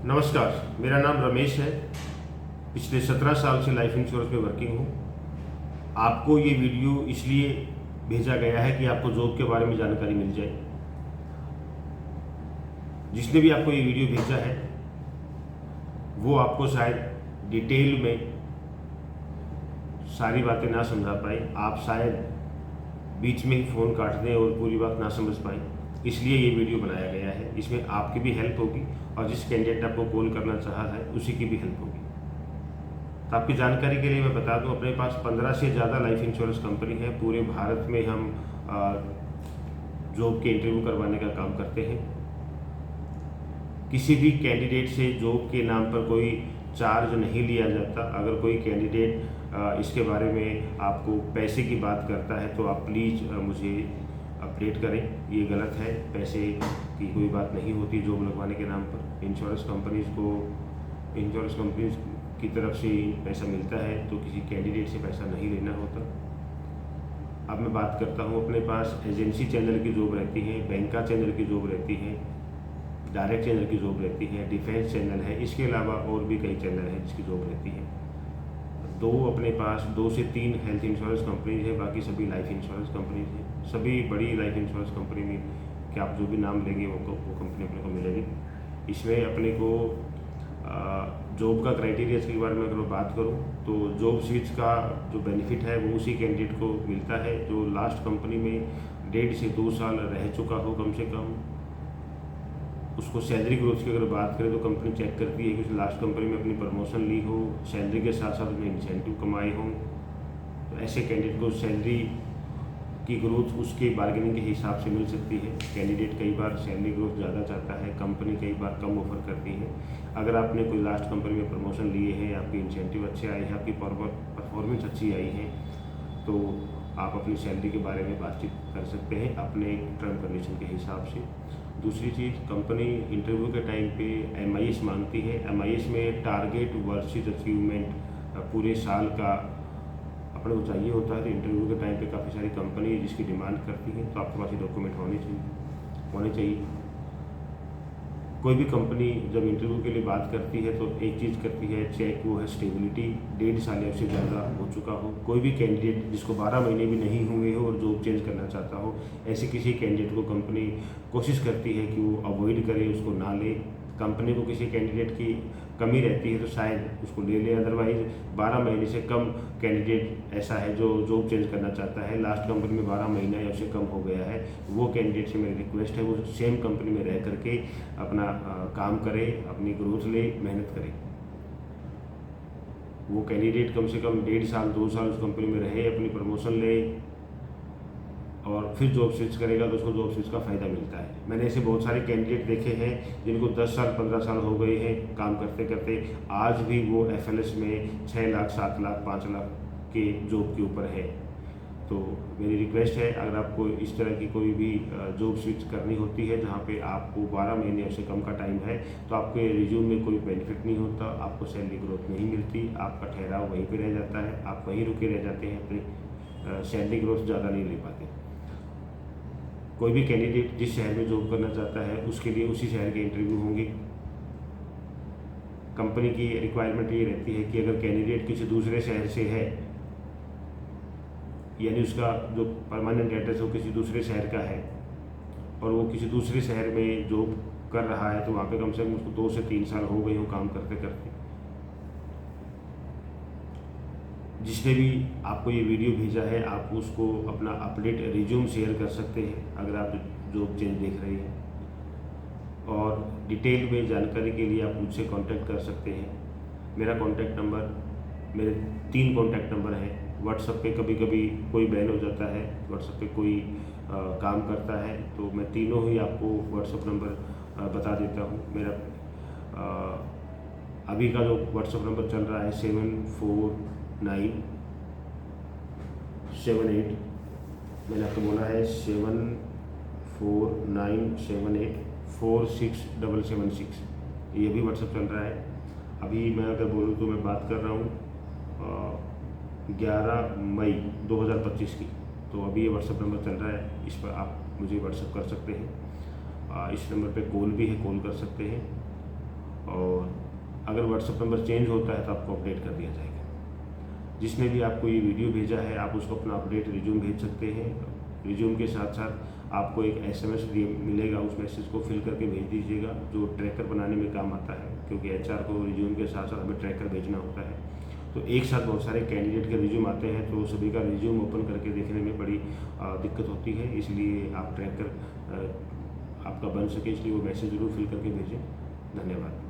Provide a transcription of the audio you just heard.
नमस्कार, मेरा नाम रमेश है। पिछले 17 साल से लाइफ इंश्योरेंस में वर्किंग हूँ। आपको ये वीडियो इसलिए भेजा गया है कि आपको जॉब के बारे में जानकारी मिल जाए। जिसने भी आपको ये वीडियो भेजा है वो आपको शायद डिटेल में सारी बातें ना समझा पाए, आप शायद बीच में ही फ़ोन काट दें और पूरी बात ना समझ पाए। इसलिए ये वीडियो बनाया गया है। इसमें आपकी भी हेल्प होगी और जिस कैंडिडेट आपको कॉल करना चाह रहा है उसी की भी हेल्प होगी। तो आपकी जानकारी के लिए मैं बता दूं, अपने पास 15 से ज़्यादा लाइफ इंश्योरेंस कंपनी है। पूरे भारत में हम जॉब के इंटरव्यू करवाने का काम करते हैं। किसी भी कैंडिडेट से जॉब के नाम पर कोई चार्ज नहीं लिया जाता। अगर कोई कैंडिडेट इसके बारे में आपको पैसे की बात करता है तो आप प्लीज़ मुझे अपडेट करें। ये गलत है, पैसे की कोई बात नहीं होती जॉब लगवाने के नाम पर। इंश्योरेंस कंपनीज की तरफ से पैसा मिलता है, तो किसी कैंडिडेट से पैसा नहीं लेना होता। अब मैं बात करता हूँ, अपने पास एजेंसी चैनल की जॉब रहती है, बैंका चैनल की जॉब रहती है, डायरेक्ट चैनल की जॉब रहती है, डिफेंस चैनल है। इसके अलावा और भी कई चैनल हैं जिसकी जॉब रहती है। अपने पास 2 से 3 हेल्थ इंश्योरेंस कंपनीज है, बाकी सभी लाइफ इंश्योरेंस कंपनीज हैं। सभी बड़ी लाइफ इंश्योरेंस कंपनी में कि आप जो भी नाम लेंगे वो कंपनी अपने को मिलेगी। इसमें अपने को जॉब का क्राइटेरिया के बारे में अगर मैं बात करूं तो जॉब स्विच का जो बेनिफिट है वो उसी कैंडिडेट को मिलता है जो लास्ट कंपनी में 1.5 से 2 साल रह चुका हो कम से कम। उसको सैलरी ग्रोथ की अगर बात करें तो कंपनी चेक करती है कि उस लास्ट कंपनी में अपनी प्रमोशन ली हो, सैलरी के साथ साथ उसने इंसेंटिव कमाए हों। तो ऐसे कैंडिडेट को सैलरी की ग्रोथ उसके बार्गेनिंग के हिसाब से मिल सकती है। कैंडिडेट कई बार सैलरी ग्रोथ ज़्यादा चाहता है, कंपनी कई बार कम ऑफर करती है। अगर आपने कोई लास्ट कंपनी में प्रमोशन लिए हैं, आपके इंसेंटिव अच्छे आए हैं, आपकी परफॉर्मेंस अच्छी आई है, तो आप अपनी सैलरी के बारे में बातचीत कर सकते हैं अपने टर्म कंडीशन के हिसाब से। दूसरी चीज़, कंपनी इंटरव्यू के टाइम पे MIS मांगती है। MIS में टारगेट वर्सेस अचीवमेंट पूरे साल का अपने को चाहिए होता है। तो इंटरव्यू के टाइम पे काफ़ी सारी कंपनी जिसकी डिमांड करती है, तो आपके पास ये डॉक्यूमेंट होने चाहिए। कोई भी कंपनी जब इंटरव्यू के लिए बात करती है तो एक चीज़ करती है चेक, वो है स्टेबिलिटी। 1.5 साल या उससे ज़्यादा हो चुका हो। कोई भी कैंडिडेट जिसको 12 महीने भी नहीं हुए हो और जॉब चेंज करना चाहता हो, ऐसे किसी कैंडिडेट को कंपनी कोशिश करती है कि वो अवॉइड करे, उसको ना ले। कंपनी को किसी कैंडिडेट की कमी रहती है तो शायद उसको ले ले, अदरवाइज 12 महीने से कम कैंडिडेट ऐसा है जो जॉब चेंज करना चाहता है, लास्ट कंपनी में 12 महीना या उससे कम हो गया है, वो कैंडिडेट से मेरी रिक्वेस्ट है वो सेम कंपनी में रह करके अपना काम करे, अपनी ग्रोथ ले, मेहनत करे। वो कैंडिडेट कम से कम 1.5 साल 2 साल उस कंपनी में रहे, अपनी प्रमोशन ले और फिर जॉब स्विच करेगा तो उसको जॉब स्विच का फ़ायदा मिलता है। मैंने ऐसे बहुत सारे कैंडिडेट देखे हैं जिनको 10 साल 15 साल हो गए हैं काम करते करते, आज भी वो FLS में 6 लाख 7 लाख 5 लाख के जॉब के ऊपर है। तो मेरी रिक्वेस्ट है, अगर आपको इस तरह की कोई भी जॉब स्विच करनी होती है जहाँ पे आपको 12 महीने से कम का टाइम है, तो आपके रिज्यूम में कोई बेनिफिट नहीं होता, आपको सैलरी ग्रोथ नहीं मिलती, आपका ठहराव वहीं पे रह जाता है, आप वहीं रुके रह जाते हैं, अपनी सैलरी ग्रोथ ज़्यादा नहीं ले पाते। कोई भी कैंडिडेट जिस शहर में जॉब करना चाहता है उसके लिए उसी शहर के इंटरव्यू होंगे। कंपनी की रिक्वायरमेंट ये रहती है कि अगर कैंडिडेट किसी दूसरे शहर से है, यानी उसका जो परमानेंट एड्रेस वो किसी दूसरे शहर का है और वो किसी दूसरे शहर में जॉब कर रहा है, तो वहाँ पे कम से कम उसको 2 से 3 साल हो गए हो काम करते करते। जिसने भी आपको ये वीडियो भेजा है आप उसको अपना अपडेट रिज्यूम शेयर कर सकते हैं अगर आप जॉब चेंज देख रहे हैं, और डिटेल में जानकारी के लिए आप मुझसे कांटेक्ट कर सकते हैं। मेरा कांटेक्ट नंबर, मेरे 3 कांटेक्ट नंबर हैं। व्हाट्सएप पे कभी कभी कोई बैन हो जाता है, व्हाट्सएप पे कोई काम करता है, तो मैं तीनों ही आपको व्हाट्सएप नंबर बता देता हूँ। मेरा अभी का जो व्हाट्सएप नंबर चल रहा है 749778, मैंने आपको बोला है 7497846776, ये भी व्हाट्सएप चल रहा है। अभी मैं अगर बोलूँ तो मैं बात कर रहा हूँ 11 मई 2025 की, तो अभी ये व्हाट्सएप नंबर चल रहा है, इस पर आप मुझे व्हाट्सएप कर सकते हैं। इस नंबर पे कॉल भी है, कॉल कर सकते हैं। और अगर व्हाट्सएप नंबर चेंज होता है तो आपको अपडेट कर दिया जाएगा। जिसने भी आपको ये वीडियो भेजा है आप उसको अपना अपडेट रिज्यूम भेज सकते हैं। रिज्यूम के साथ साथ आपको एक SMS मिलेगा, उस मैसेज को फिल करके भेज दीजिएगा, जो ट्रैकर बनाने में काम आता है, क्योंकि HR को रिज्यूम के साथ साथ हमें ट्रैकर भेजना होता है। तो एक साथ बहुत सारे कैंडिडेट के रिज्यूम आते हैं, तो सभी का रिज्यूम ओपन करके देखने में बड़ी दिक्कत होती है, इसलिए आप ट्रैकर आपका बन सके इसलिए वो मैसेज ज़रूर फिल करके भेजें। धन्यवाद।